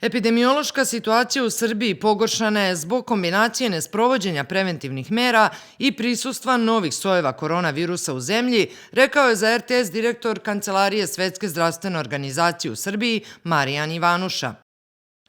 Epidemiološka situacija u Srbiji pogoršana je zbog kombinacije nesprovođenja preventivnih mera i prisustva novih sojeva koronavirusa u zemlji, rekao je za RTS direktor Kancelarije Svetske zdravstvene organizacije u Srbiji Marijan Ivanuša.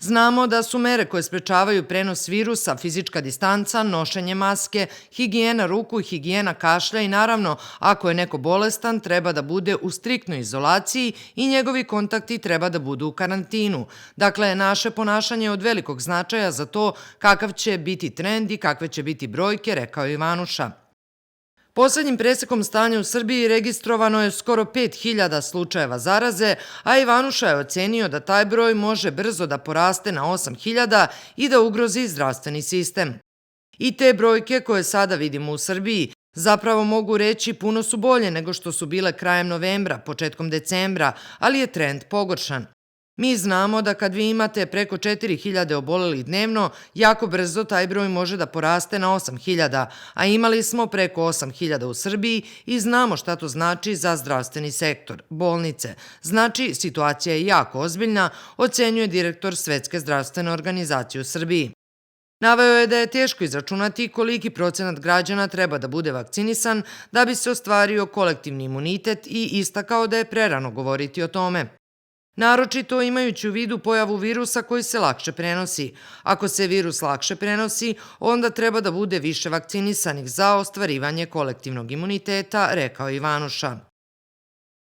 Znamo da su mere koje sprečavaju prenos virusa, fizička distanca, nošenje maske, higijena ruku, higijena kašlja i naravno, ako je neko bolestan, treba da bude u striktnoj izolaciji i njegovi kontakti treba da budu u karantinu. Dakle, naše ponašanje je od velikog značaja za to kakav će biti trend i kakve će biti brojke, rekao je Ivanuša. Poslednjim presekom stanja u Srbiji registrovano je skoro 5.000 slučajeva zaraze, a Ivanuša je ocenio da taj broj može brzo da poraste na 8.000 i da ugrozi zdravstveni sistem. I te brojke koje sada vidimo u Srbiji zapravo mogu reći puno su bolje nego što su bile krajem novembra, početkom decembra, ali je trend pogoršan. Mi znamo da kad vi imate preko 4.000 obolelih dnevno, jako brzo taj broj može da poraste na 8.000, a imali smo preko 8.000 u Srbiji i znamo šta to znači za zdravstveni sektor, bolnice. Znači, situacija je jako ozbiljna, ocenjuje direktor Svetske zdravstvene organizacije u Srbiji. Naveo je da je teško izračunati koliki procenat građana treba da bude vakcinisan da bi se ostvario kolektivni imunitet i istakao da je prerano govoriti o tome. Naročito imajući u vidu pojavu virusa koji se lakše prenosi. Ako se virus lakše prenosi, onda treba da bude više vakcinisanih za ostvarivanje kolektivnog imuniteta, rekao Ivanuša.